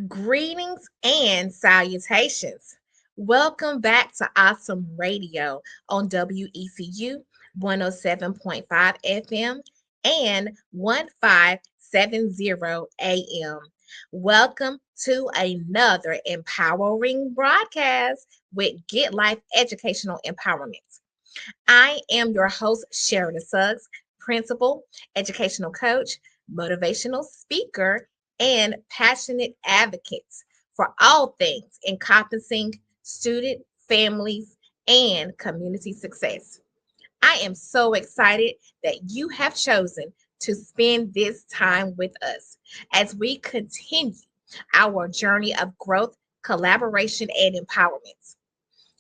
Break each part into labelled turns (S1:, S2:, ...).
S1: Greetings and salutations. Welcome back to Awesome Radio on WECU 107.5 FM and 1570 AM. Welcome to another empowering broadcast with Get Life Educational Empowerment. I am your host, Sherida Suggs, principal, educational coach, motivational speaker, and passionate advocate for all things encompassing student, families, and community success. I am so excited that you have chosen to spend this time with us as we continue our journey of growth, collaboration, and empowerment.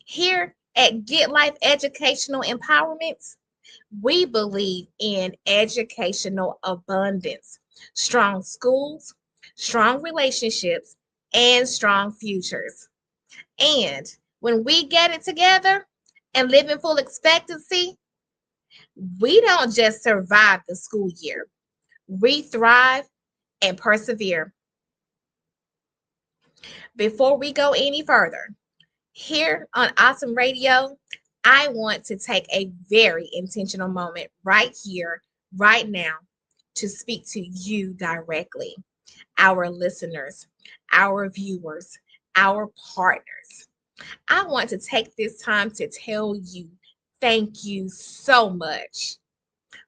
S1: Here at Get Life Educational Empowerment, we believe in educational abundance, strong schools, strong relationships, and strong futures. And when we get it together and live in full expectancy, we don't just survive the school year, we thrive and persevere. Before we go any further, here on Awesome Radio, I want to take a very intentional moment right here, right now, to speak to you directly, our listeners, our viewers, our partners. I want to take this time to tell you thank you so much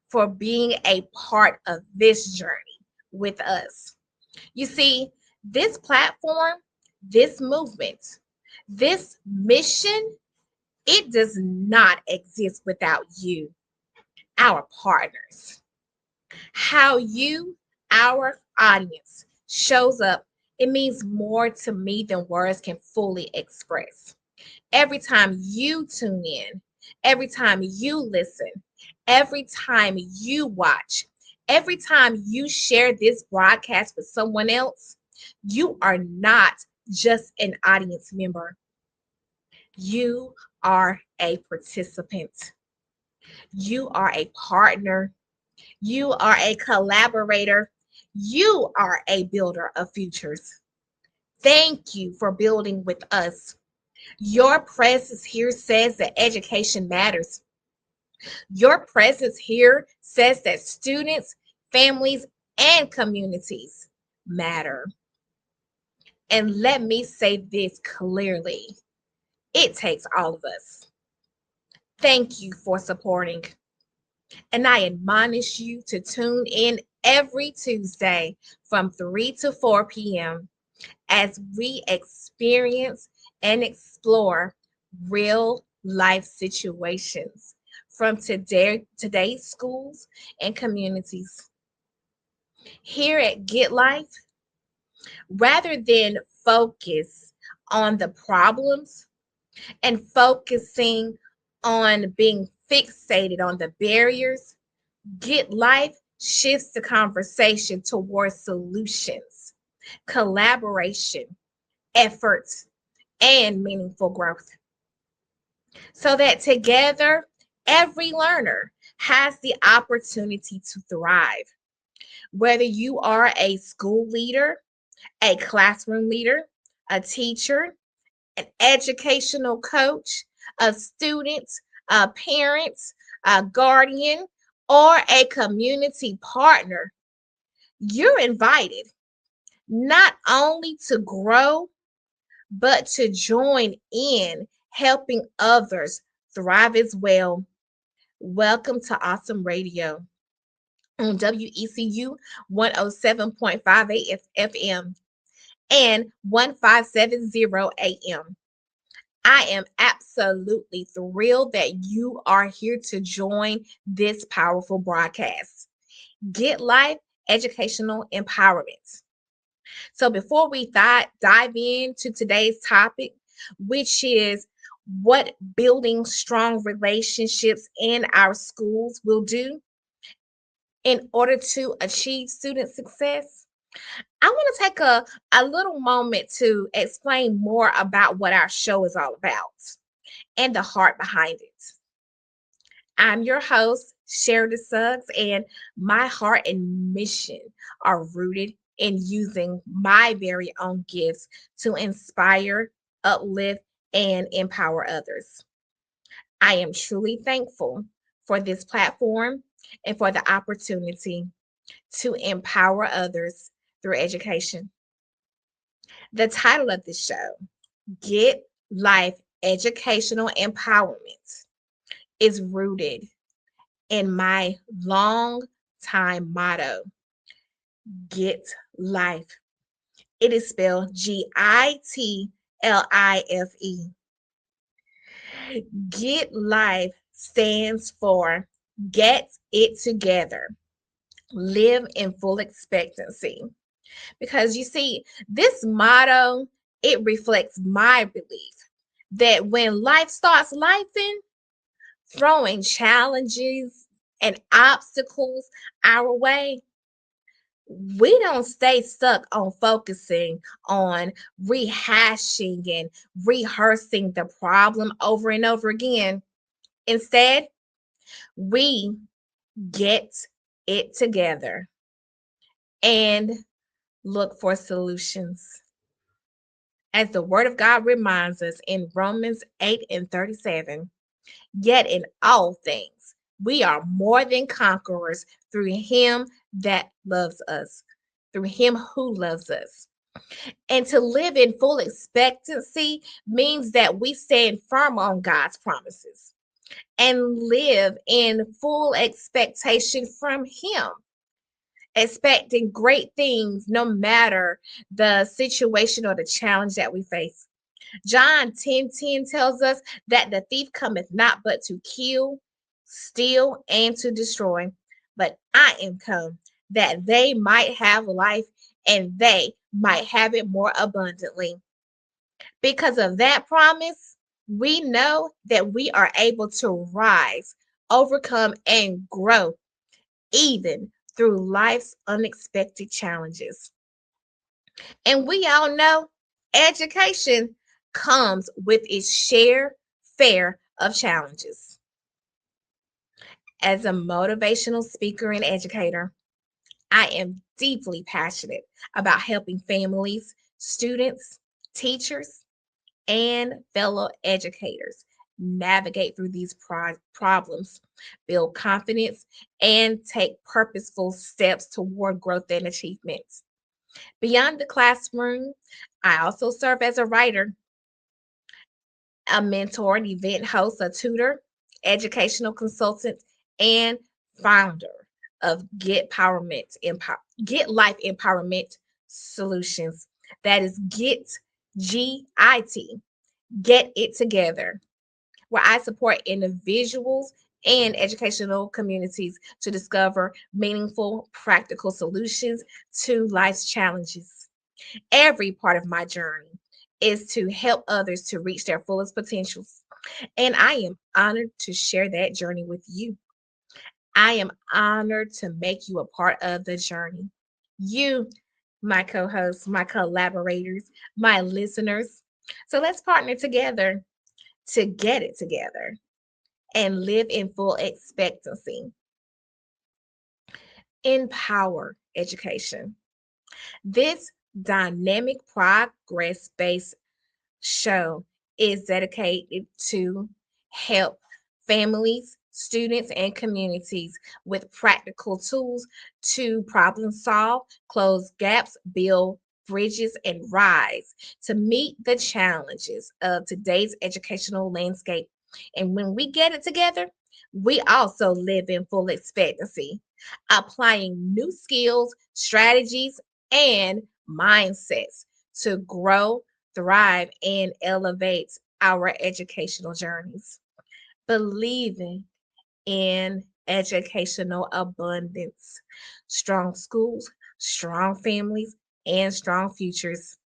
S1: for being a part of this journey with us. You see, this platform, this movement, this mission, it does not exist without you, our partners. How you, our audience, shows up, it means more to me than words can fully express. Every time you tune in, every time you listen, every time you watch, every time you share this broadcast with someone else, you are not just an audience member. You are a participant. You are a partner. You are a collaborator. You are a builder of futures. Thank you for building with us. Your presence here says that education matters. Your presence here says that students, families, and communities matter. And let me say this clearly, it takes all of us. Thank you for supporting. And I admonish you to tune in every Tuesday from 3 to 4 p.m. as we experience and explore real life situations from today's schools and communities. Here at Get Life, rather than focus on the problems and focusing on being fixated on the barriers, Get Life shifts the conversation towards solutions, collaboration, efforts, and meaningful growth. So that together, every learner has the opportunity to thrive. Whether you are a school leader, a classroom leader, a teacher, an educational coach, a student, a parent, a guardian, or a community partner, you're invited not only to grow, but to join in helping others thrive as well. Welcome to Awesome Radio on WECU 107.5 FM and 1570 AM. I am absolutely thrilled that you are here to join this powerful broadcast. Get Life Educational Empowerment. So, before we dive into today's topic, which is what building strong relationships in our schools will do in order to achieve student success, I want to take a little moment to explain more about what our show is all about and the heart behind it. I'm your host, Sherida Suggs, and my heart and mission are rooted in using my very own gifts to inspire, uplift, and empower others. I am truly thankful for this platform and for the opportunity to empower others through education. The title of this show, Get Life Educational Empowerment, is rooted in my long time motto, Get Life. It is spelled GITLIFE. Get Life stands for Get It Together, Live in Full Expectancy. Because you see, this motto, it reflects my belief that when life starts lifing, throwing challenges and obstacles our way, we don't stay stuck on focusing on rehashing and rehearsing the problem over and over again. Instead, we get it together and look for solutions. As the word of God reminds us in Romans 8 and 37, yet in all things, we are more than conquerors through him that loves us, through him who loves us. And to live in full expectancy means that we stand firm on God's promises and live in full expectation from him, expecting great things no matter the situation or the challenge that we face. John 10:10 tells us that the thief cometh not but to kill, steal, and to destroy. But I am come that they might have life and they might have it more abundantly. Because of that promise, we know that we are able to rise, overcome, and grow even through life's unexpected challenges. And we all know education comes with its fare of challenges. As a motivational speaker and educator, I am deeply passionate about helping families, students, teachers, and fellow educators navigate through these problems, build confidence, and take purposeful steps toward growth and achievements. Beyond the classroom, I also serve as a writer, a mentor, an event host, a tutor, educational consultant, and founder of Get Life Empowerment Solutions. That is GIT, Get It Together, where I support individuals and educational communities to discover meaningful, practical solutions to life's challenges. Every part of my journey is to help others to reach their fullest potentials. And I am honored to share that journey with you. I am honored to make you a part of the journey. You, my co hosts, my collaborators, my listeners. So let's partner together to get it together and live in full expectancy. Empower education. This dynamic progress based show is dedicated to help families, students, and communities with practical tools to problem solve, close gaps, build bridges, and rise to meet the challenges of today's educational landscape. And when we get it together, we also live in full expectancy, applying new skills, strategies, and mindsets to grow, thrive, and elevate our educational journeys. Believing in educational abundance, strong schools, strong families, and strong futures.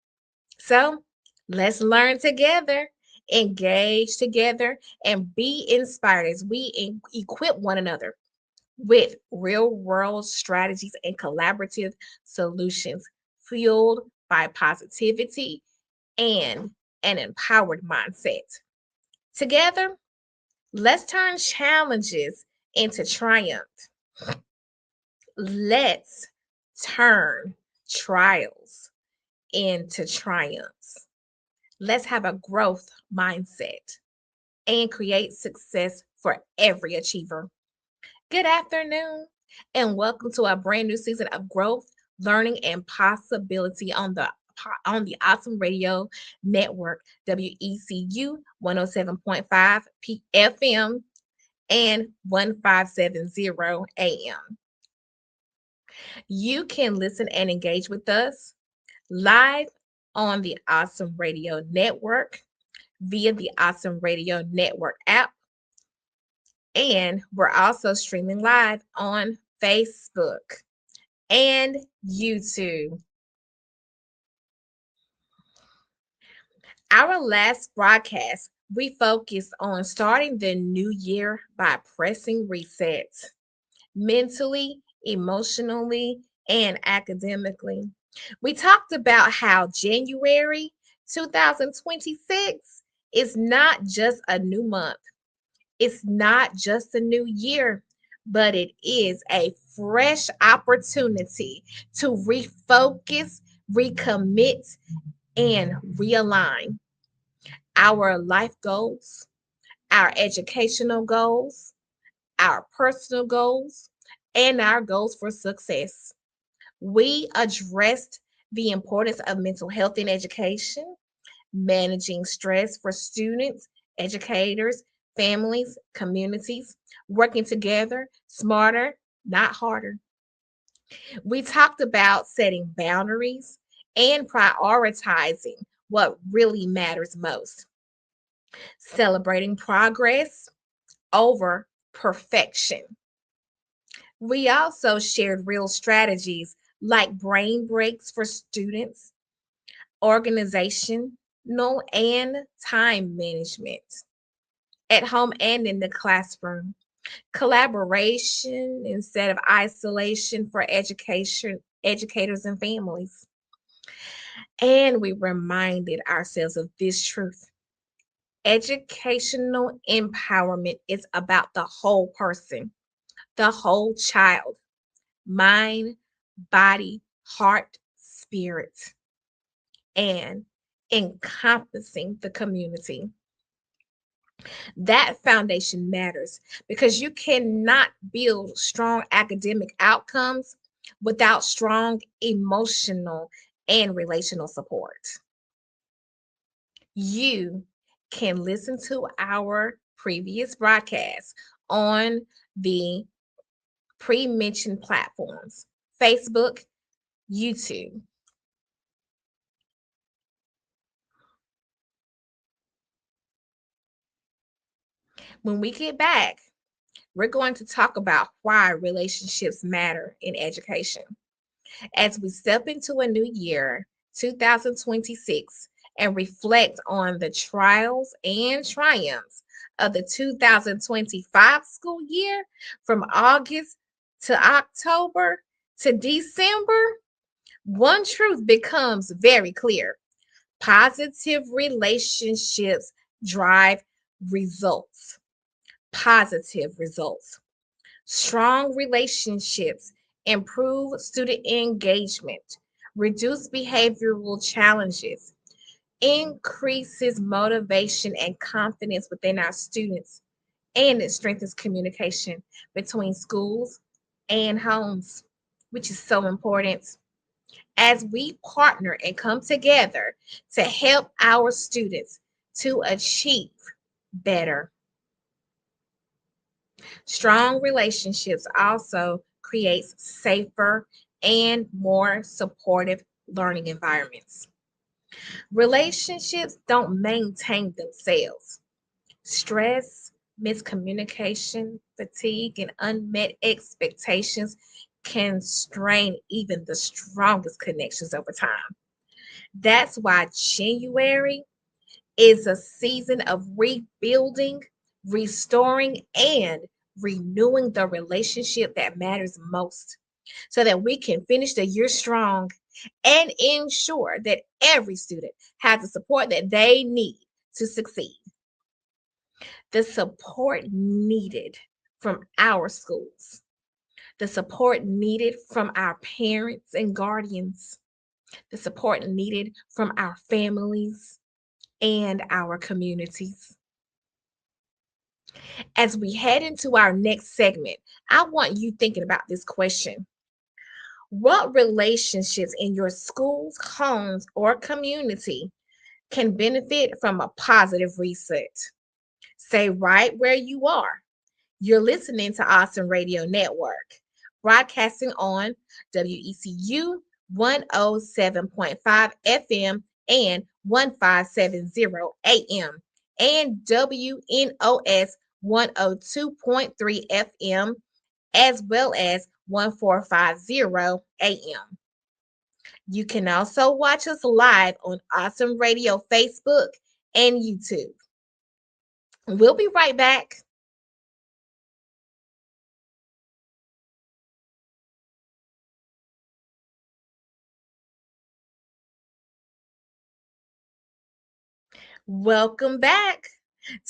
S1: So let's learn together, engage together, and be inspired as we equip one another with real world strategies and collaborative solutions fueled by positivity and an empowered mindset. Together, let's turn challenges into triumph. Let's turn trials into triumphs. Let's have a growth mindset and create success for every achiever. Good afternoon, and welcome to a brand new season of growth, learning, and possibility on the Awesome Radio Network, WECU 107.5 FM and 1570 AM. You can listen and engage with us live on the Awesome Radio Network via the Awesome Radio Network app. And we're also streaming live on Facebook and YouTube. Our last broadcast, we focused on starting the new year by pressing reset mentally, emotionally, and academically. We talked about how January 2026 is not just a new month, it's not just a new year, but it is a fresh opportunity to refocus, recommit, and realign our life goals, our educational goals, our personal goals, and our goals for success. We addressed the importance of mental health in education, managing stress for students, educators, families, communities, working together, smarter, not harder. We talked about setting boundaries and prioritizing what really matters most, celebrating progress over perfection. We also shared real strategies like brain breaks for students, organizational and time management at home and in the classroom, collaboration instead of isolation for educators and families. And we reminded ourselves of this truth. Educational empowerment is about the whole person, the whole child, mind, body, heart, spirit, and encompassing the community. That foundation matters because you cannot build strong academic outcomes without strong emotional and relational support. You can listen to our previous broadcasts on the pre mentioned platforms Facebook, YouTube. When we get back, we're going to talk about why relationships matter in education. As we step into a new year, 2026, and reflect on the trials and triumphs of the 2025 school year from August to October to December, one truth becomes very clear. Positive relationships drive results. Positive results. Strong relationships improve student engagement, reduce behavioral challenges, increases motivation and confidence within our students, and it strengthens communication between schools and homes, which is so important. As we partner and come together to help our students to achieve better. Strong relationships also creates safer and more supportive learning environments. Relationships don't maintain themselves. Stress, miscommunication, fatigue, and unmet expectations can strain even the strongest connections over time. That's why January is a season of rebuilding, restoring, and renewing the relationship that matters most so that we can finish the year strong and ensure that every student has the support that they need to succeed. The support needed from our schools. the support needed from our parents and guardians, the support needed from our families and our communities. As we head into our next segment, I want you thinking about this question. What relationships in your schools, homes, or community can benefit from a positive reset? Stay right where you are. You're listening to Awesome Radio Network, broadcasting on WECU 107.5 FM and 1570 AM and WNOS 102.3 FM as well as 1450 AM. You can also watch us live on Awesome Radio Facebook and YouTube. We'll be right back. Welcome back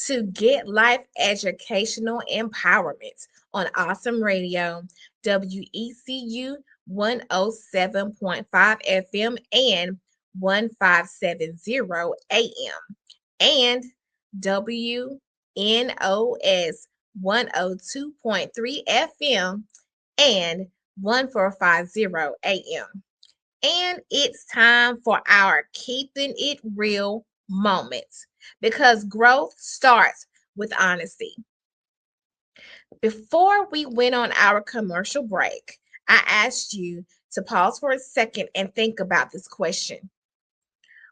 S1: to Get Life Educational Empowerment on Awesome Radio, WECU 107.5 FM and 1570 AM, and WNOS 102.3 FM and 1450 AM. And it's time for our Keeping It Real moments because growth starts with honesty. Before we went on our commercial break, I asked you to pause for a second and think about this question.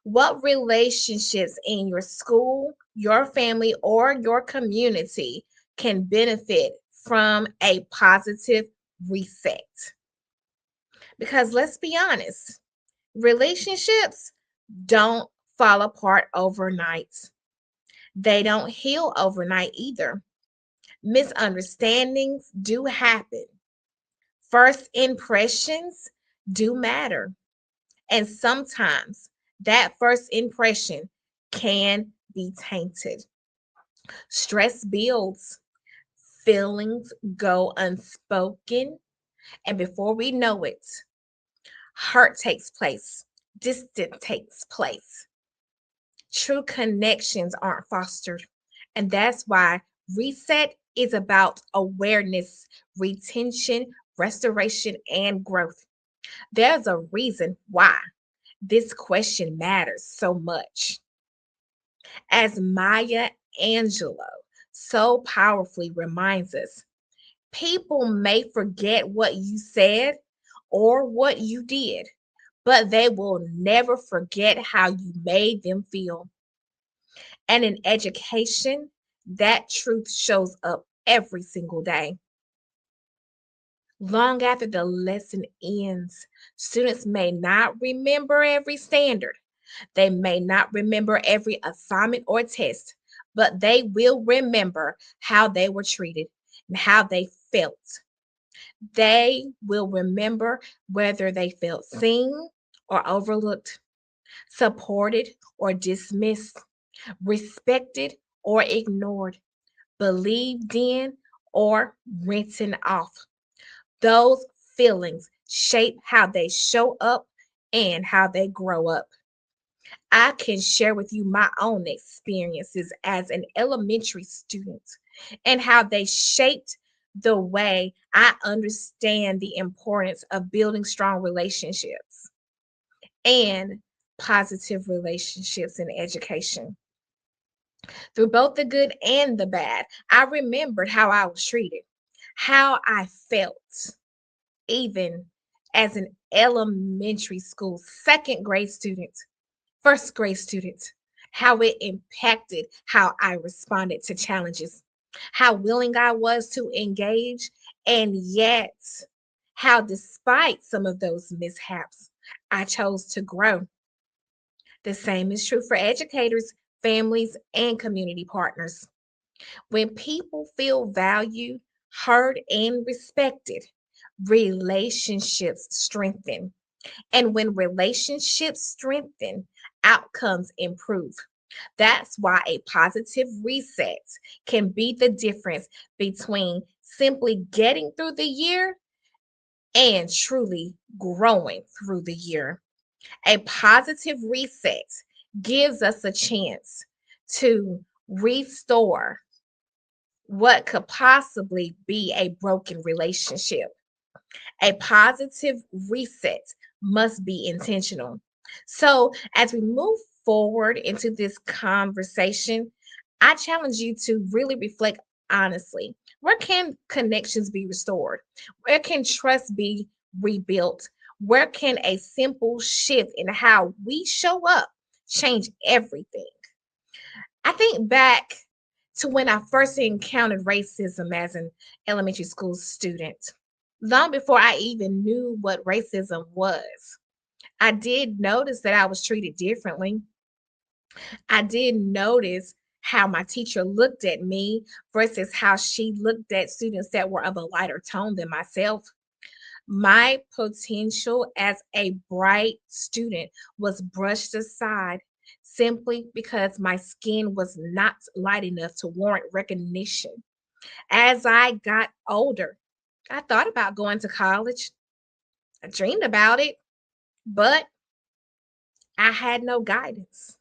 S1: What relationships in your school, your family, or your community can benefit from a positive reset? Because let's be honest, relationships don't fall apart overnight. They don't heal overnight either. Misunderstandings do happen. First impressions do matter. And sometimes that first impression can be tainted. Stress builds, feelings go unspoken, and before we know it, hurt takes place, distance takes place. True connections aren't fostered. And that's why reset is about awareness, retention, restoration, and growth. There's a reason why this question matters so much. As Maya Angelou so powerfully reminds us, people may forget what you said or what you did, but they will never forget how you made them feel. And in education, that truth shows up every single day. Long after the lesson ends, students may not remember every standard. They may not remember every assignment or test, but they will remember how they were treated and how they felt. They will remember whether they felt seen or overlooked, supported or dismissed, respected or ignored, believed in or written off. Those feelings shape how they show up and how they grow up. I can share with you my own experiences as an elementary student and how they shaped the way I understand the importance of building strong relationships and positive relationships in education. Through both the good and the bad, I remembered how I was treated, how I felt, even as an elementary school second grade student, first grade student, how it impacted how I responded to challenges, how willing I was to engage, and yet how, despite some of those mishaps, I chose to grow. The same is true for educators, families, and community partners. When people feel valued, heard, and respected, relationships strengthen. And when relationships strengthen, outcomes improve. That's why a positive reset can be the difference between simply getting through the year and truly growing through the year. A positive reset gives us a chance to restore what could possibly be a broken relationship. A positive reset must be intentional. So, as we move forward into this conversation, I challenge you to really reflect honestly. Where can connections be restored? Where can trust be rebuilt? Where can a simple shift in how we show up change everything? I think back to when I first encountered racism as an elementary school student. Long before I even knew what racism was, I did notice that I was treated differently. I did notice how my teacher looked at me versus how she looked at students that were of a lighter tone than myself. My potential as a bright student was brushed aside simply because my skin was not light enough to warrant recognition. As I got older, I thought about going to college. I dreamed about it, but I had no guidance.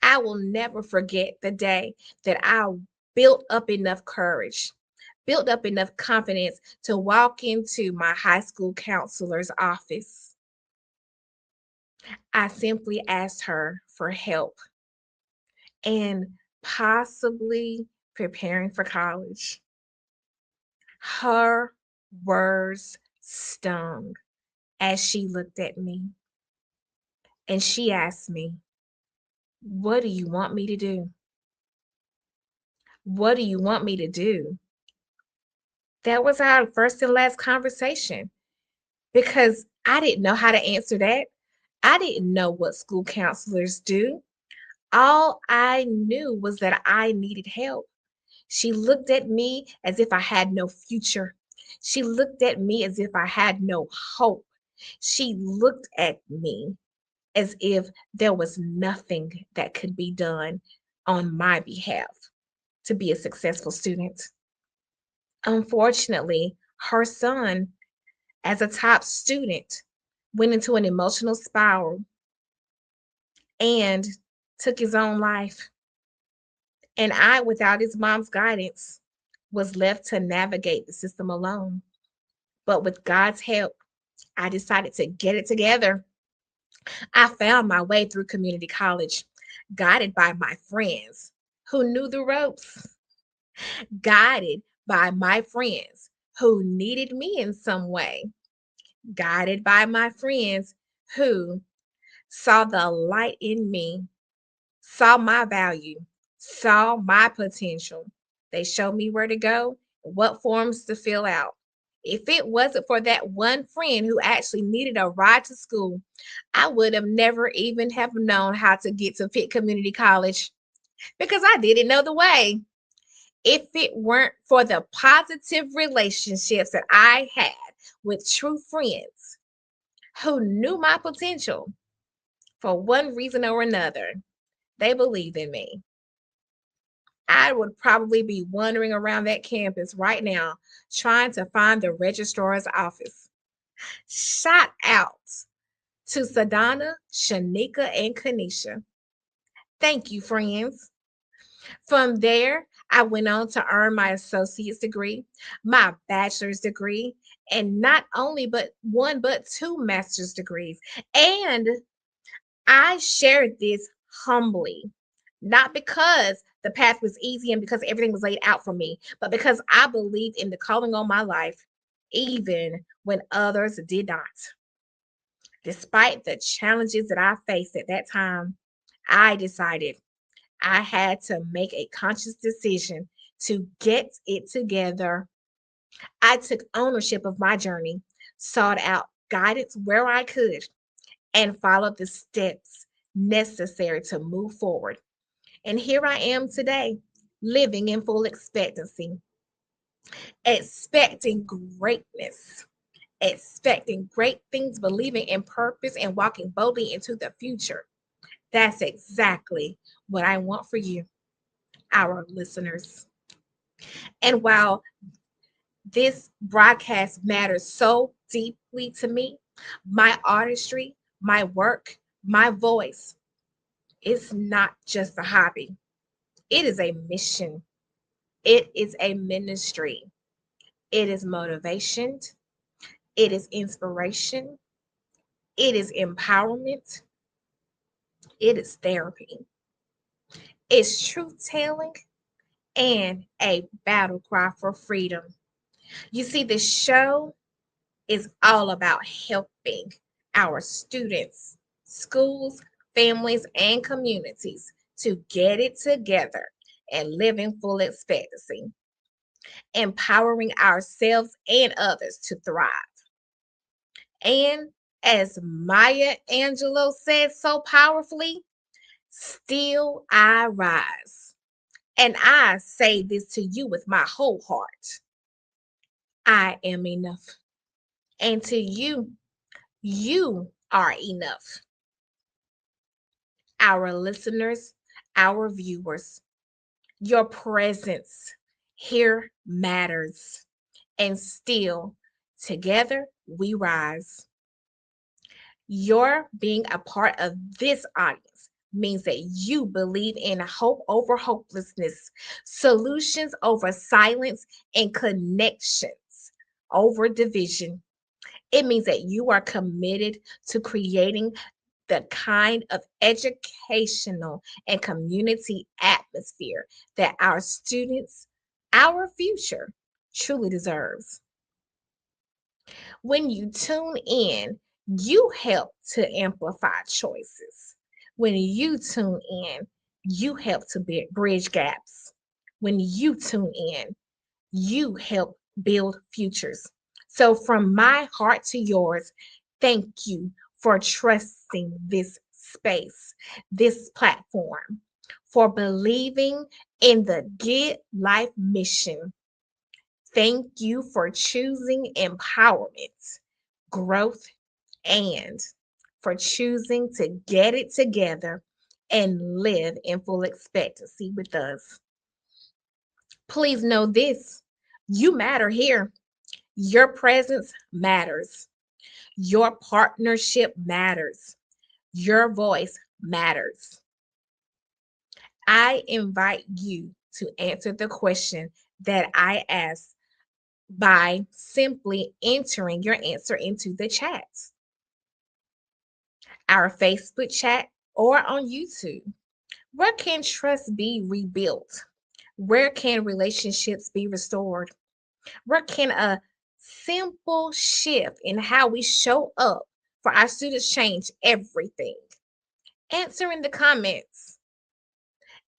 S1: I will never forget the day that I built up enough courage, built up enough confidence to walk into my high school counselor's office. I simply asked her for help and possibly preparing for college. Her words stung as she looked at me and she asked me, "What do you want me to do? What do you want me to do?" That was our first and last conversation because I didn't know how to answer that. I didn't know what school counselors do. All I knew was that I needed help. She looked at me as if I had no future. She looked at me as if I had no hope. She looked at me as if there was nothing that could be done on my behalf to be a successful student. Unfortunately, her son, as a top student, went into an emotional spiral and took his own life. And I, without his mom's guidance, was left to navigate the system alone. But with God's help, I decided to get it together. I found my way through community college, guided by my friends who knew the ropes, guided by my friends who needed me in some way, guided by my friends who saw the light in me, saw my value, saw my potential. They showed me where to go, what forms to fill out. If it wasn't for that one friend who actually needed a ride to school, I would have never even have known how to get to Pitt Community College because I didn't know the way. If it weren't for the positive relationships that I had with true friends who knew my potential for one reason or another, they believed in me. I would probably be wandering around that campus right now trying to find the registrar's office. Shout out to Sadana, Shanika, and Kanisha. Thank you, friends. From there, I went on to earn my associate's degree, my bachelor's degree, and not only but one but two master's degrees. And I shared this humbly, not because the path was easy and because everything was laid out for me, but because I believed in the calling on my life, even when others did not. Despite the challenges that I faced at that time, I decided I had to make a conscious decision to get it together. I took ownership of my journey, sought out guidance where I could, and followed the steps necessary to move forward. And here I am today, living in full expectancy, expecting greatness, expecting great things, believing in purpose, and walking boldly into the future. That's exactly what I want for you, our listeners. And while This broadcast matters so deeply to me. My artistry, my work, my voice. It's not just a hobby, it is a mission, it is a ministry, it is motivation, it is inspiration, it is empowerment, it is therapy, it's truth telling, and a battle cry for freedom. You see, the show is all about helping our students, schools, families, and communities to get it together and live in full expectancy, empowering ourselves and others to thrive. And as Maya Angelou said so powerfully, still I rise. And I say this to you with my whole heart. I am enough. And to you, you are enough. Our listeners, our viewers, your presence here matters. And still, together we rise. Your being a part of this audience means that you believe in hope over hopelessness, solutions over silence, and connections over division. It means that you are committed to creating the kind of educational and community atmosphere that our students, our future, truly deserves. When you tune in, you help to amplify choices. When you tune in, you help to bridge gaps. When you tune in, you help build futures. So, from my heart to yours, thank you for trusting this space, this platform, for believing in the Get Life mission. Thank you for choosing empowerment, growth, and for choosing to get it together and live in full expectancy with us. Please know this: you matter here. Your presence matters. Your partnership matters. Your voice matters. I invite you to answer the question that I asked by simply entering your answer into the chat, our Facebook chat, or on YouTube. Where can trust be rebuilt? Where can relationships be restored? Where can a simple shift in how we show up for our students change everything? Answer in the comments.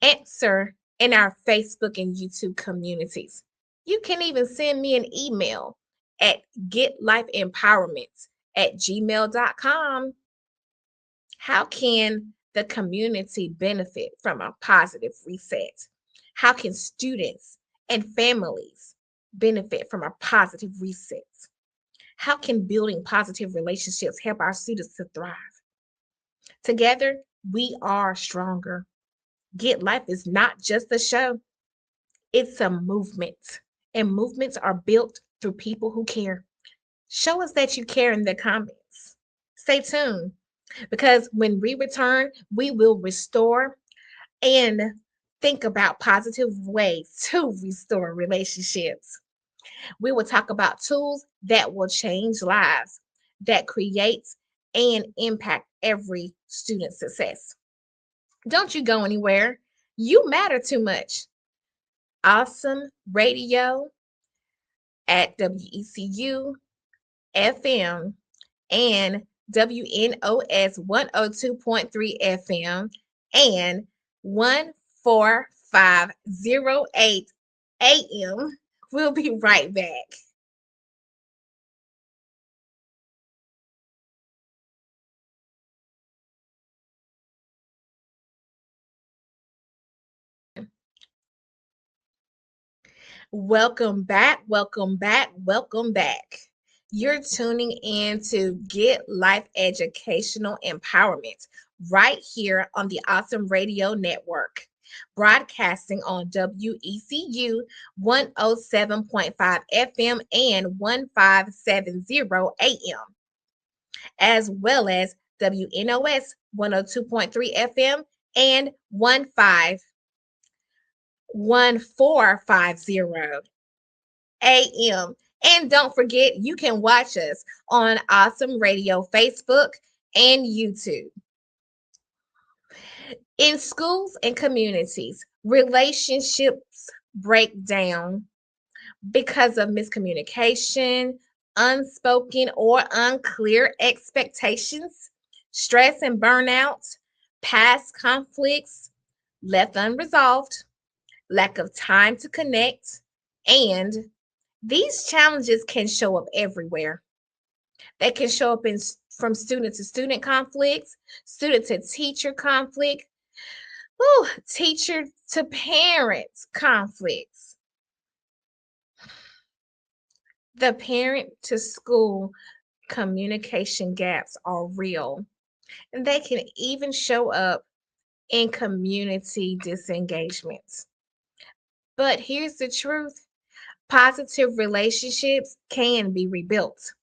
S1: Answer in our Facebook and YouTube communities. You can even send me an email at getlifeempowerment@gmail.com. How can the community benefit from a positive reset? How can students and families benefit from a positive reset? How can building positive relationships help our students to thrive? Together, we are stronger. Get Life is not just a show, it's a movement. And movements are built through people who care. Show us that you care in the comments. Stay tuned because when we return, we will restore and think about positive ways to restore relationships. We will talk about tools that will change lives, that creates and impact every student's success. Don't you go anywhere. You matter too much. Awesome Radio at WECU FM and WNOS 102.3 FM and 14508 AM. We'll be right back. Welcome back, welcome back, welcome back. You're tuning in to Get Life Educational Empowerment right here on the Awesome Radio Network. broadcasting on WECU 107.5 FM and 1570 AM, as well as WNOS 102.3 FM and 1450 AM. And don't forget, you can watch us on Awesome Radio Facebook and YouTube. In schools and communities, relationships break down because of miscommunication, unspoken or unclear expectations, stress and burnout, past conflicts left unresolved, lack of time to connect, and these challenges can show up everywhere. They can show up in from student to student conflicts, student to teacher conflict, teacher to parents conflicts. The parent to school communication gaps are real, and they can even show up in community disengagements. But here's the truth: positive relationships can be rebuilt,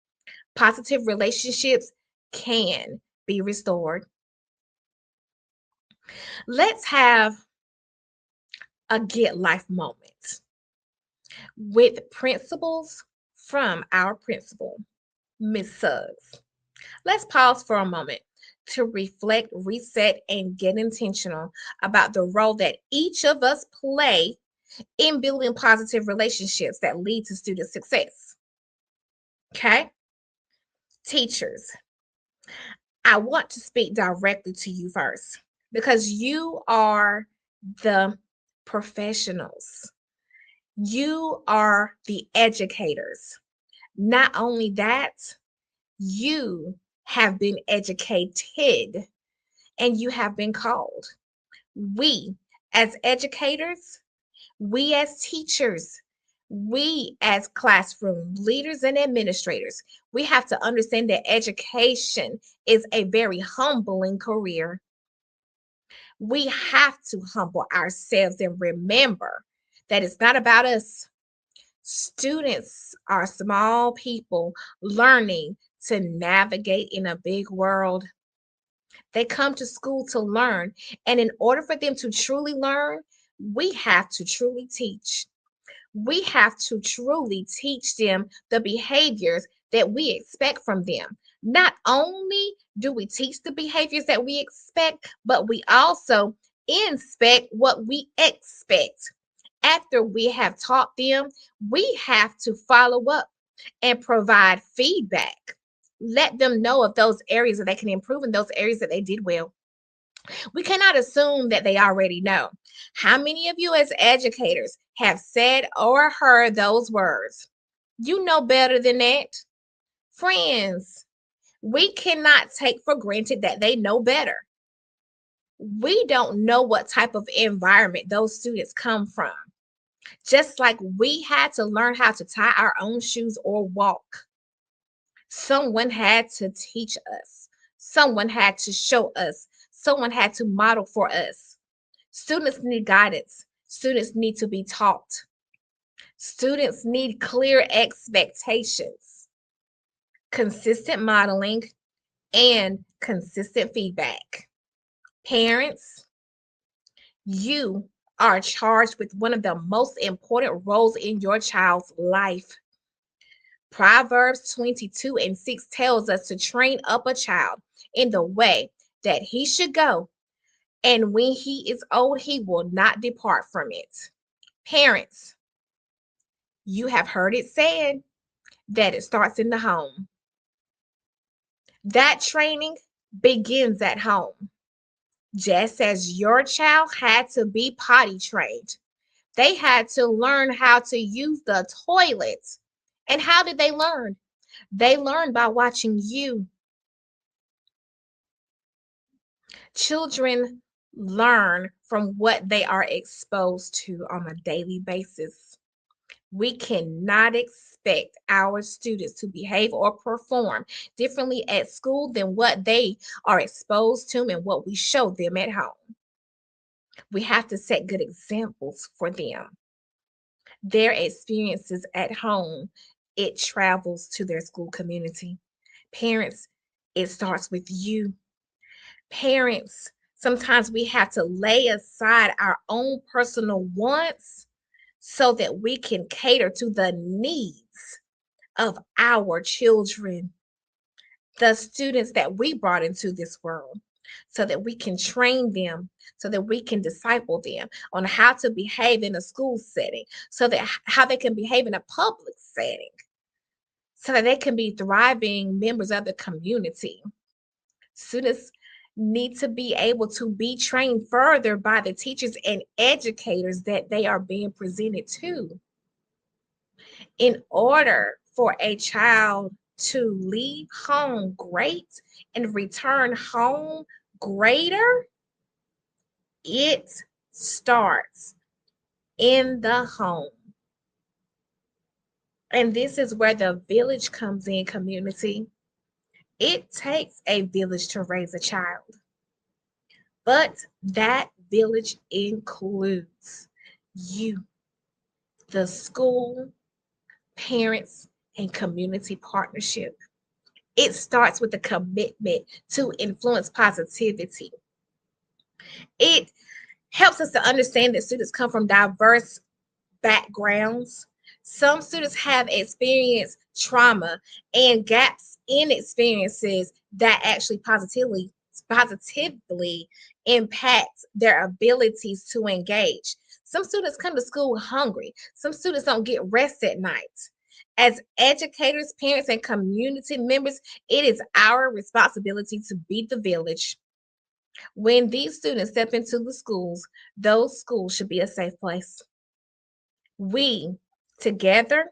S1: positive relationships can be restored. Let's have a get life moment with principles from our principal, Miss Suggs. Let's pause for a moment to reflect, reset, and get intentional about the role that each of us play in building positive relationships that lead to student success. Okay? Teachers, I want to speak directly to you first because you are the professionals. You are the educators. Not only that, you have been educated and you have been called. We, as educators, we as teachers, we as classroom leaders and administrators, we have to understand that education is a very humbling career. We have to humble ourselves and remember that it's not about us. Students are small people learning to navigate in a big world. They come to school to learn, and in order for them to truly learn, we have to truly teach. We have to truly teach them the behaviors that we expect from them. Not only do we teach the behaviors that we expect, but we also inspect what we expect. After we have taught them, we have to follow up and provide feedback. Let them know of those areas that they can improve and those areas that they did well. We cannot assume that they already know. How many of you, as educators, have said or heard those words? You know better than that. Friends, we cannot take for granted that they know better. We don't know what type of environment those students come from. Just like we had to learn how to tie our own shoes or walk, someone had to teach us. Someone had to show us. Someone had to model for us. Students need guidance. Students need to be taught. Students need clear expectations, consistent modeling, and consistent feedback. Parents, you are charged with one of the most important roles in your child's life. Proverbs 22:6 tells us to train up a child in the way that he should go, and when he is old, he will not depart from it. Parents, you have heard it said that it starts in the home. That training begins at home. Just as your child had to be potty trained, they had to learn how to use the toilet. And how did they learn? They learned by watching you. Children learn from what they are exposed to on a daily basis. We cannot expect our students to behave or perform differently at school than what they are exposed to and what we show them at home. We have to set good examples for them. Their experiences at home, it travels to their school community. Parents, it starts with you. Parents, sometimes we have to lay aside our own personal wants so that we can cater to the needs of our children, the students that we brought into this world, so that we can train them, so that we can disciple them on how to behave in a school setting, so that how they can behave in a public setting, so that they can be thriving members of the community. Students need to be able to be trained further by the teachers and educators that they are being presented to. In order for a child to leave home great and return home greater, it starts in the home. And this is where the village comes in, community. It takes a village to raise a child, but that village includes you, the school, parents, and community partnership. It starts with a commitment to influence positivity. It helps us to understand that students come from diverse backgrounds. Some students have experienced trauma and gaps in experiences that actually positively impact their abilities to engage. Some students come to school hungry. Some students don't get rest at night. As educators, parents, and community members, it is our responsibility to be the village. When these students step into the schools, those schools should be a safe place. We, together,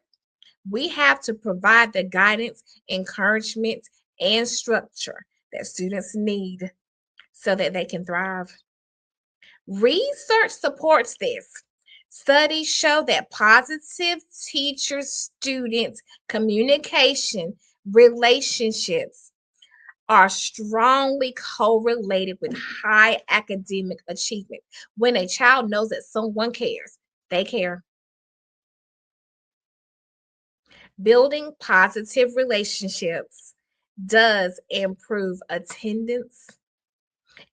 S1: we have to provide the guidance, encouragement, and structure that students need so that they can thrive. Research supports this. Studies show that positive teacher student communication relationships are strongly correlated with high academic achievement. When a child knows that someone cares, they care. Building positive relationships does improve attendance.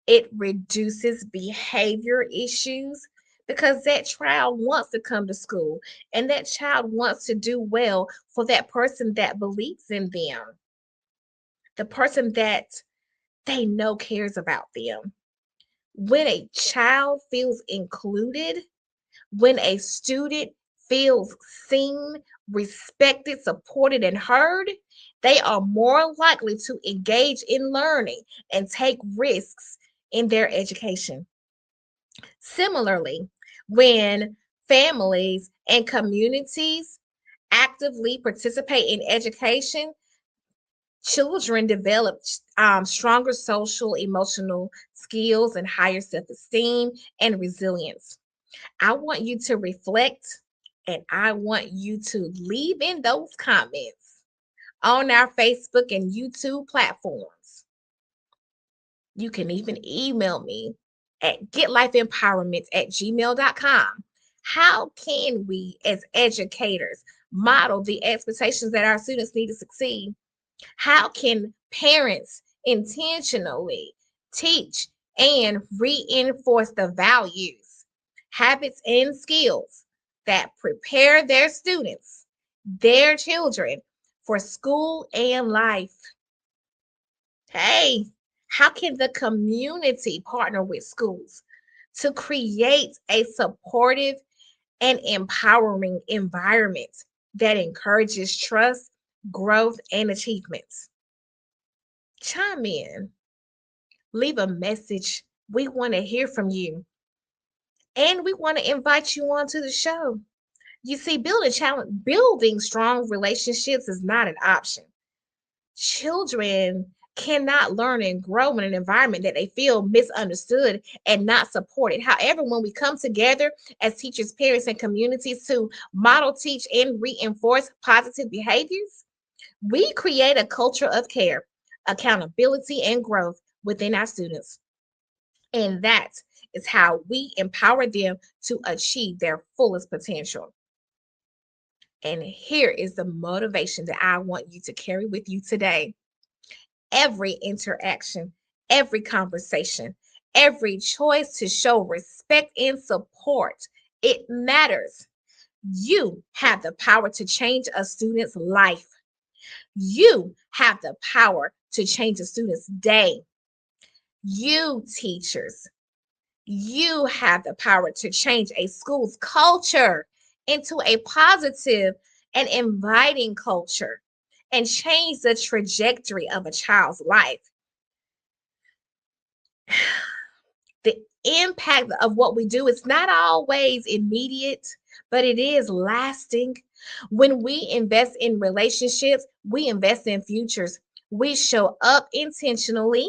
S1: It reduces behavior issues because that child wants to come to school and that child wants to do well for that person that believes in them, the person that they know cares about them. When a child feels included, when a student feels seen, respected, supported, and heard, they are more likely to engage in learning and take risks in their education. Similarly, when families and communities actively participate in education, children develop stronger social, emotional skills and higher self esteem and resilience. I want you to reflect and I want you to leave in those comments on our Facebook and YouTube platforms. You can even email me at getlifeempowerment@gmail.com. How can we, as educators, model the expectations that our students need to succeed? How can parents intentionally teach and reinforce the values, habits, and skills that prepare their students, their children, for school and life? Hey, how can the community partner with schools to create a supportive and empowering environment that encourages trust, growth, and achievements? Chime in, leave a message. We want to hear from you. And we want to invite you onto the show. You see, building strong relationships is not an option. Children cannot learn and grow in an environment that they feel misunderstood and not supported. However, when we come together as teachers, parents, and communities to model, teach, and reinforce positive behaviors, we create a culture of care, accountability, and growth within our students. And that is how we empower them to achieve their fullest potential. And here is the motivation that I want you to carry with you today. Every interaction, every conversation, every choice to show respect and support, it matters. You have the power to change a student's life. You have the power to change a student's day. You, teachers, you have the power to change a school's culture into a positive and inviting culture and change the trajectory of a child's life. The impact of what we do is not always immediate, but it is lasting. When we invest in relationships, we invest in futures. We show up intentionally.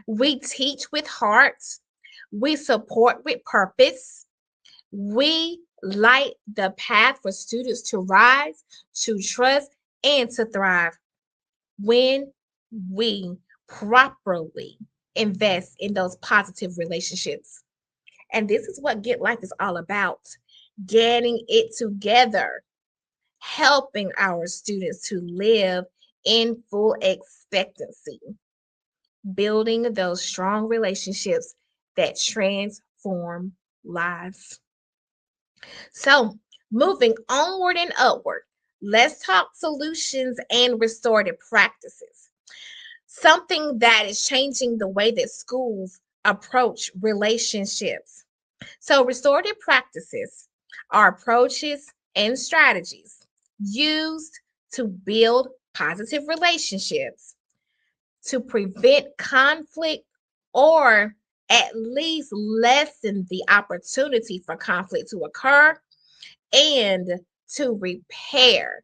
S1: We teach with heart. We support with purpose. We light the path for students to rise, to trust, and to thrive. When we properly invest in those positive relationships. And this is what Get Life is all about, getting it together, helping our students to live in full expectancy, building those strong relationships that transform lives. So, moving onward and upward, let's talk solutions and restorative practices. Something that is changing the way that schools approach relationships. So, restorative practices are approaches and strategies used to build positive relationships, to prevent conflict, or at least lessen the opportunity for conflict to occur, and to repair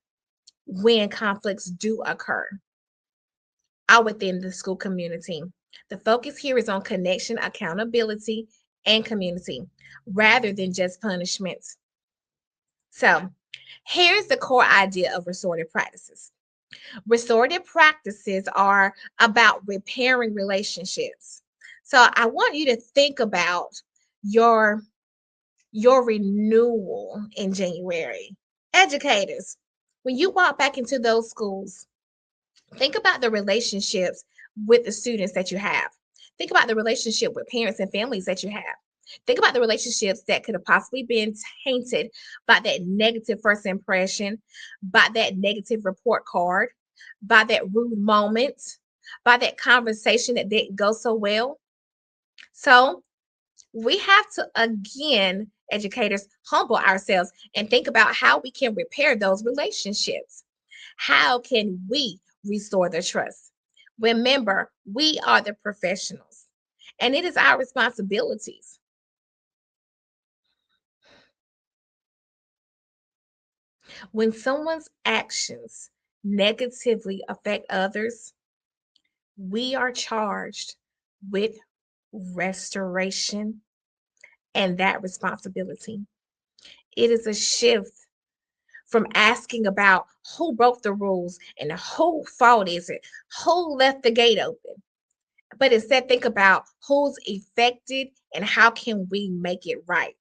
S1: when conflicts do occur out within the school community. The focus here is on connection, accountability, and community rather than just punishments. So, here's the core idea of restorative practices. Restorative practices are about repairing relationships. So, I want you to think about your renewal in January. Educators, when you walk back into those schools, think about the relationships with the students that you have. Think about the relationship with parents and families that you have. Think about the relationships that could have possibly been tainted by that negative first impression, by that negative report card, by that rude moment, by that conversation that didn't go so well. So we have to, again, educators, humble ourselves and think about how we can repair those relationships. How can we restore the trust? Remember, we are the professionals, and it is our responsibilities. When someone's actions negatively affect others, we are charged with restoration and that responsibility. It is a shift from asking about who broke the rules and who fault is it, who left the gate open, but instead think about who's affected and how can we make it right.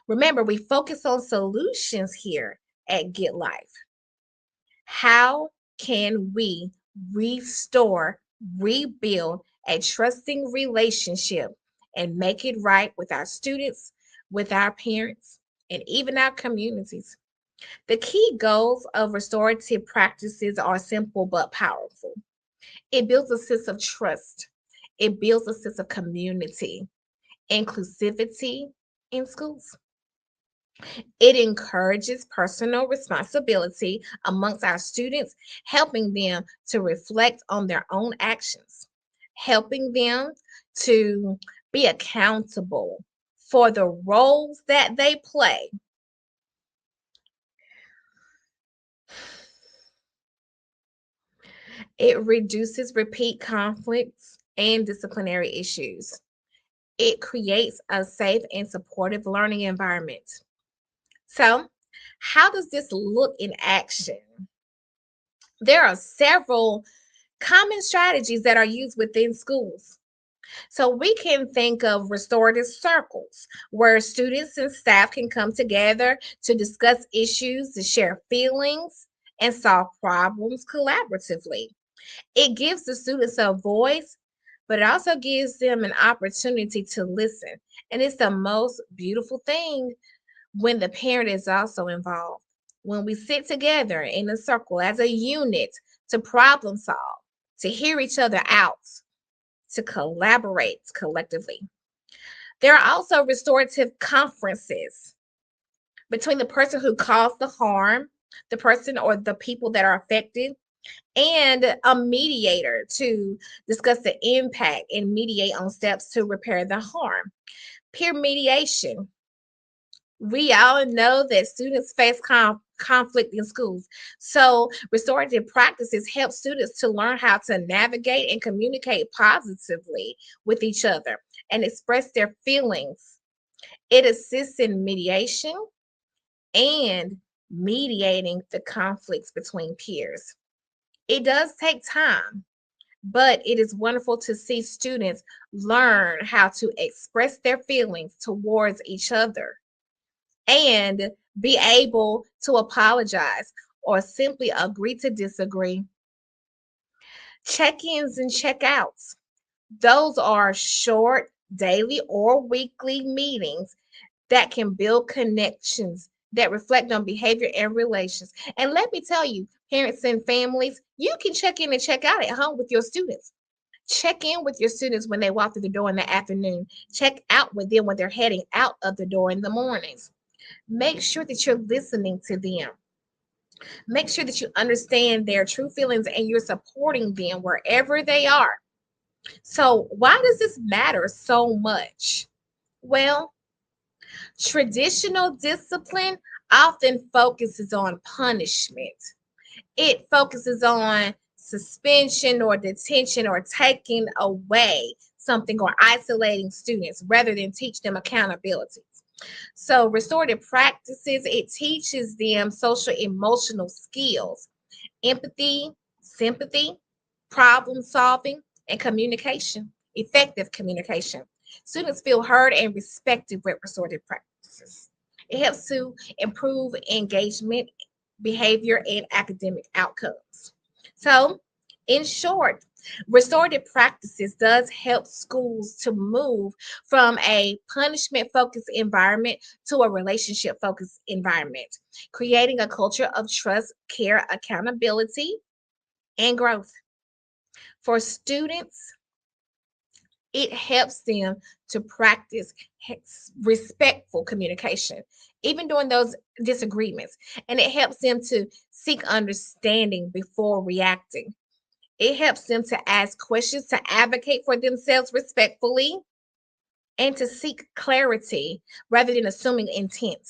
S1: Remember, we focus on solutions here at Get Life. How can we restore, rebuild a trusting relationship and make it right with our students, with our parents, and even our communities? The key goals of restorative practices are simple but powerful. It builds a sense of trust, it builds a sense of community, inclusivity in schools. It encourages personal responsibility amongst our students, helping them to reflect on their own actions, helping them to be accountable for the roles that they play. It reduces repeat conflicts and disciplinary issues. It creates a safe and supportive learning environment. So, how does this look in action? There are several common strategies that are used within schools. So we can think of restorative circles where students and staff can come together to discuss issues, to share feelings, and solve problems collaboratively. It gives the students a voice, but it also gives them an opportunity to listen. And it's the most beautiful thing when the parent is also involved. When we sit together in a circle as a unit to problem solve, to hear each other out, to collaborate collectively. There are also restorative conferences between the person who caused the harm, the person or the people that are affected, and a mediator to discuss the impact and mediate on steps to repair the harm. Peer mediation. We all know that students face conflict in schools. So, restorative practices help students to learn how to navigate and communicate positively with each other and express their feelings. It assists in mediation and mediating the conflicts between peers. It does take time, but it is wonderful to see students learn how to express their feelings towards each other and be able to apologize or simply agree to disagree. Check ins and check outs. Those are short, daily, or weekly meetings that can build connections that reflect on behavior and relations. And let me tell you, parents and families, you can check in and check out at home with your students. Check in with your students when they walk through the door in the afternoon. Check out with them when they're heading out of the door in the mornings. Make sure that you're listening to them. Make sure that you understand their true feelings and you're supporting them wherever they are. So, why does this matter so much? Well, traditional discipline often focuses on punishment. It focuses on suspension or detention or taking away something or isolating students rather than teach them accountability. So restorative practices, it teaches them social emotional skills, empathy, sympathy, problem solving, and communication, effective communication. Students feel heard and respected with restorative practices. It helps to improve engagement, behavior, and academic outcomes. So, in short, restorative practices does help schools to move from a punishment focused environment to a relationship focused environment, creating a culture of trust, care, accountability, and growth. For students, it helps them to practice respectful communication, even during those disagreements. And it helps them to seek understanding before reacting. It helps them to ask questions, to advocate for themselves respectfully, and to seek clarity rather than assuming intent.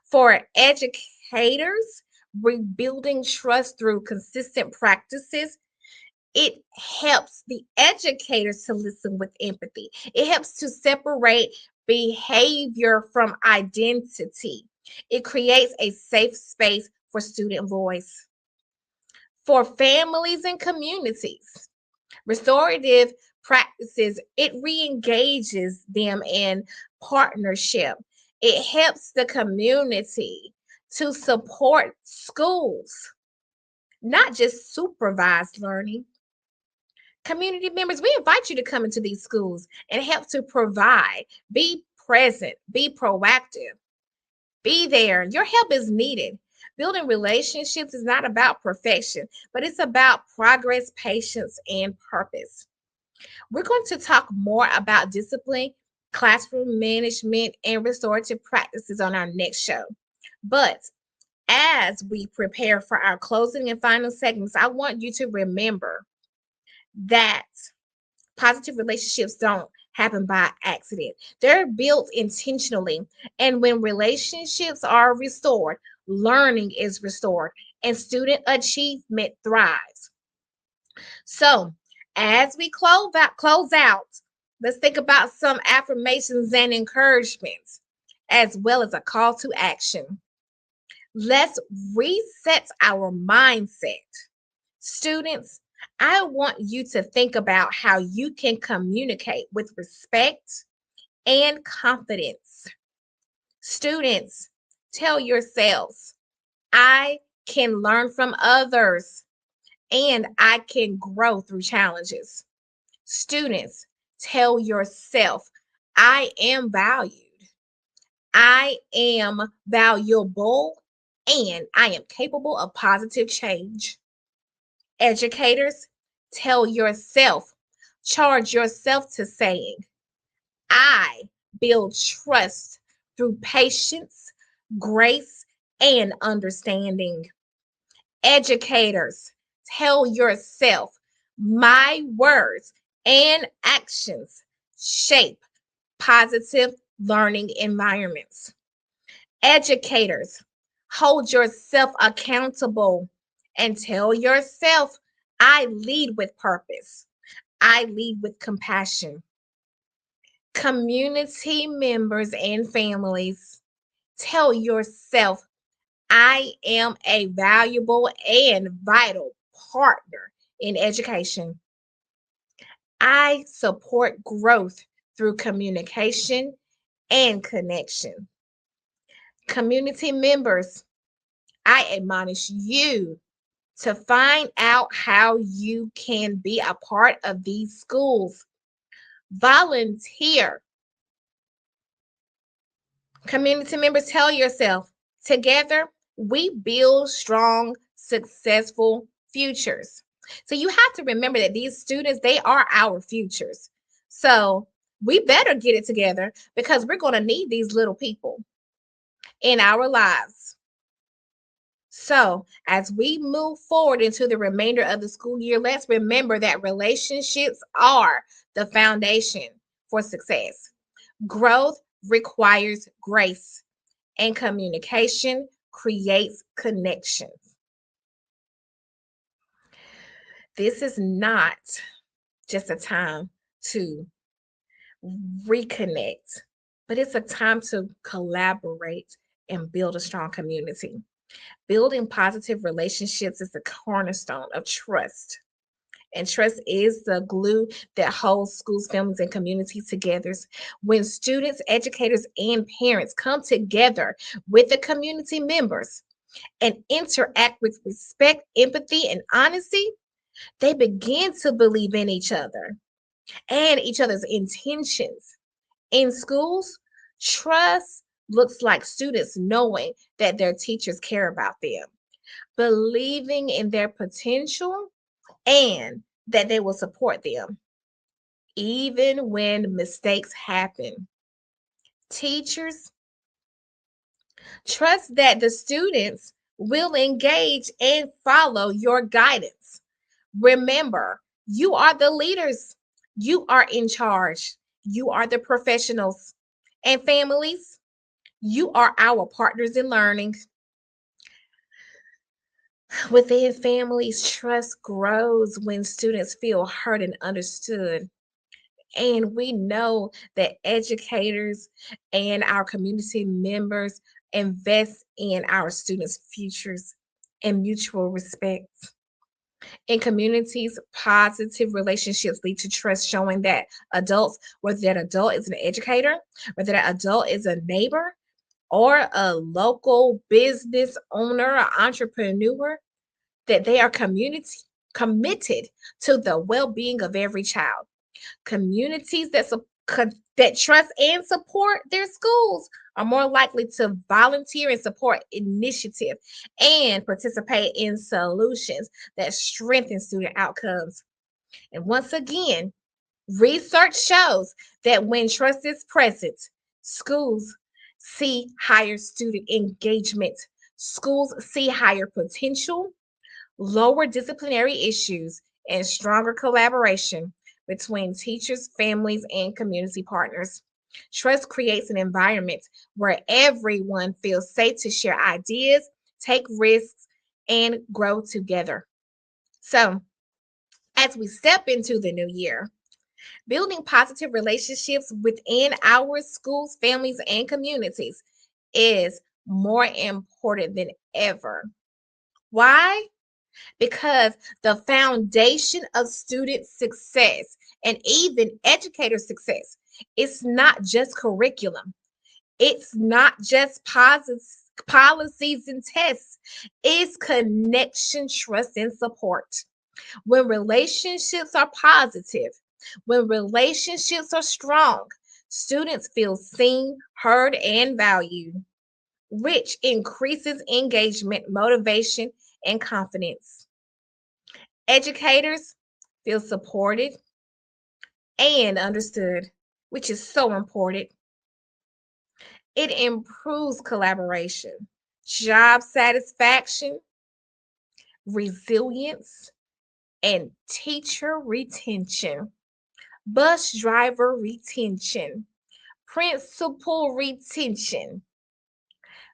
S1: For educators, rebuilding trust through consistent practices, it helps the educators to listen with empathy. It helps to separate behavior from identity. It creates a safe space for student voice. For families and communities, restorative practices, it re-engages them in partnership. It helps the community to support schools, not just supervise learning. Community members, we invite you to come into these schools and help to provide, be present, be proactive, be there. Your help is needed. Building relationships is not about perfection, but it's about progress, patience, and purpose. We're going to talk more about discipline, classroom management, and restorative practices on our next show. But as we prepare for our closing and final segments, I want you to remember that positive relationships don't happen by accident. They're built intentionally. And when relationships are restored, learning is restored and student achievement thrives. So, as we close out, let's think about some affirmations and encouragements as well as a call to action. Let's reset our mindset. Students, I want you to think about how you can communicate with respect and confidence. Students, tell yourselves, I can learn from others and I can grow through challenges. Students, tell yourself, I am valued, I am valuable, and I am capable of positive change. Educators, tell yourself, charge yourself to saying, I build trust through patience, grace, and understanding. Educators, tell yourself, my words and actions shape positive learning environments. Educators, hold yourself accountable and tell yourself, I lead with purpose. I lead with compassion. Community members and families, tell yourself, I am a valuable and vital partner in education. I support growth through communication and connection. Community members, I admonish you to find out how you can be a part of these schools. Volunteer. Community members, tell yourself, together we build strong, successful futures. So you have to remember that these students, they are our futures. So we better get it together because we're going to need these little people in our lives. So, as we move forward into the remainder of the school year, let's remember that relationships are the foundation for success. Growth requires grace, and communication creates connections. This is not just a time to reconnect, but it's a time to collaborate and build a strong community. Building positive relationships is the cornerstone of trust. And trust is the glue that holds schools, families, and communities together. When students, educators, and parents come together with the community members and interact with respect, empathy, and honesty, they begin to believe in each other and each other's intentions. In schools, trust looks like students knowing that their teachers care about them, believing in their potential, and that they will support them, even when mistakes happen. Teachers, trust that the students will engage and follow your guidance. Remember, you are the leaders, you are in charge, you are the professionals. And families, you are our partners in learning. Within families, trust grows when students feel heard and understood. And we know that educators and our community members invest in our students' futures and mutual respect. In communities, positive relationships lead to trust, showing that adults, whether that adult is an educator, whether that adult is a neighbor, or a local business owner or entrepreneur, that they are committed to the well-being of every child. Communities that trust and support their schools are more likely to volunteer and support initiative and participate in solutions that strengthen student outcomes. And once again, research shows that when trust is present, schools see higher student engagement, schools see higher potential, lower disciplinary issues, and stronger collaboration between teachers, families, and community partners. Trust creates an environment where everyone feels safe to share ideas, take risks, and grow together. So, as we step into the new year, building positive relationships within our schools, families, and communities is more important than ever. Why? because the foundation of student success and even educator success is not just curriculum. It's not just policies and tests. It's connection, trust, and support. When relationships are positive, when relationships are strong, students feel seen, heard, and valued, which increases engagement, motivation, and confidence. Educators feel supported and understood, which is so important. It improves collaboration, job satisfaction, resilience, and teacher retention, bus driver retention, principal retention.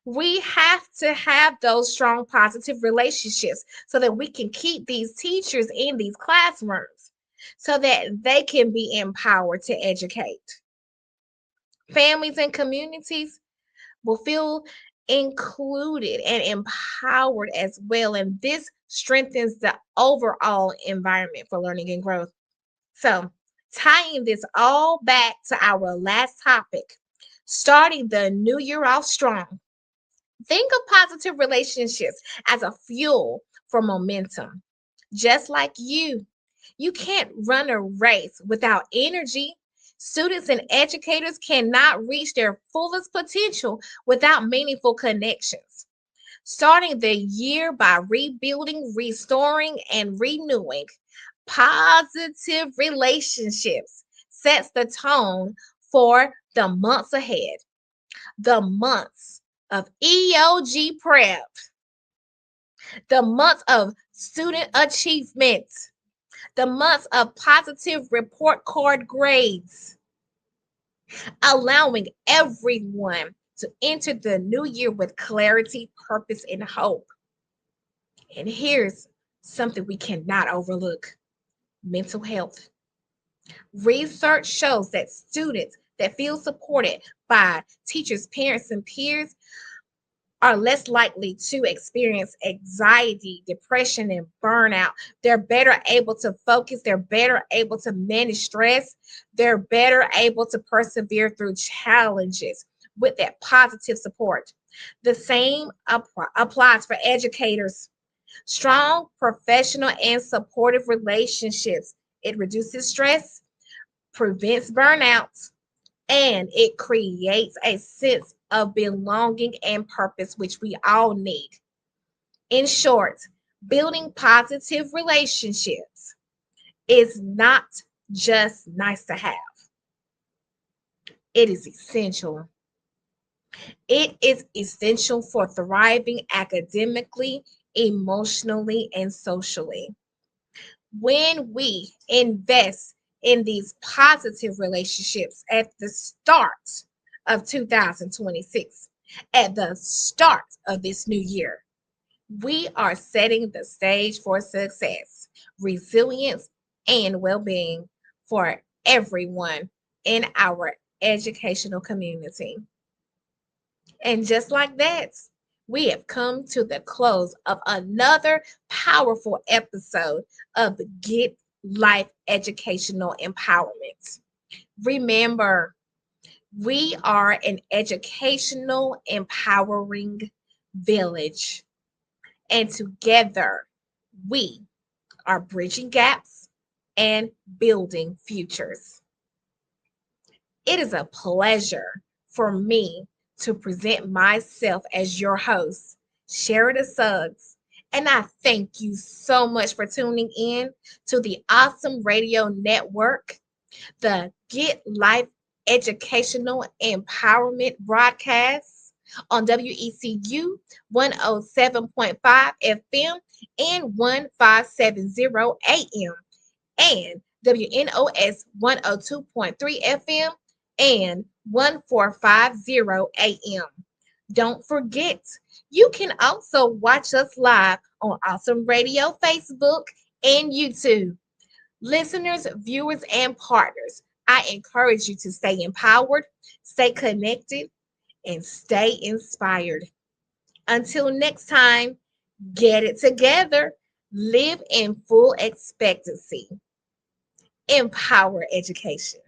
S1: We have to have those strong positive relationships so that we can keep these teachers in these classrooms so that they can be empowered to educate. Families and communities will feel included and empowered as well. And this strengthens the overall environment for learning and growth. So, tying this all back to our last topic, starting the new year off strong. Think of positive relationships as a fuel for momentum. Just like you can't run a race without energy. Students and educators cannot reach their fullest potential without meaningful connections. Starting the year by rebuilding, restoring, and renewing positive relationships sets the tone for the months ahead, the months of EOG prep, the months of student achievement, the months of positive report card grades, allowing everyone to enter the new year with clarity, purpose, and hope. And here's something we cannot overlook: mental health. Research shows that students that feel supported by teachers, parents, and peers are less likely to experience anxiety, depression, and burnout. They're better able to focus, they're better able to manage stress, they're better able to persevere through challenges with that positive support. The same applies for educators. Strong professional and supportive relationships. It reduces stress, prevents burnout, and it creates a sense of belonging and purpose, which we all need. In short, building positive relationships is not just nice to have, it is essential. It is essential for thriving academically, emotionally, and socially. When we invest in these positive relationships at the start of 2026, at the start of this new year, we are setting the stage for success, resilience, and well being for everyone in our educational community. And just like that, we have come to the close of another powerful episode of Get Life Educational Empowerment. Remember, we are an educational empowering village, and together we are bridging gaps and building futures. It is a pleasure for me to present myself as your host, Sherida Suggs. And I thank you so much for tuning in to the Awesome Radio Network, the Get Life Educational Empowerment broadcast on WECU 107.5 FM and 1570 AM, and WNOS 102.3 FM and 1450 AM. Don't forget, you can also watch us live on Awesome Radio Facebook and YouTube. Listeners, viewers, and partners, I encourage you to stay empowered, stay connected, and stay inspired. Until next time, get it together. Live in full expectancy. Empower education.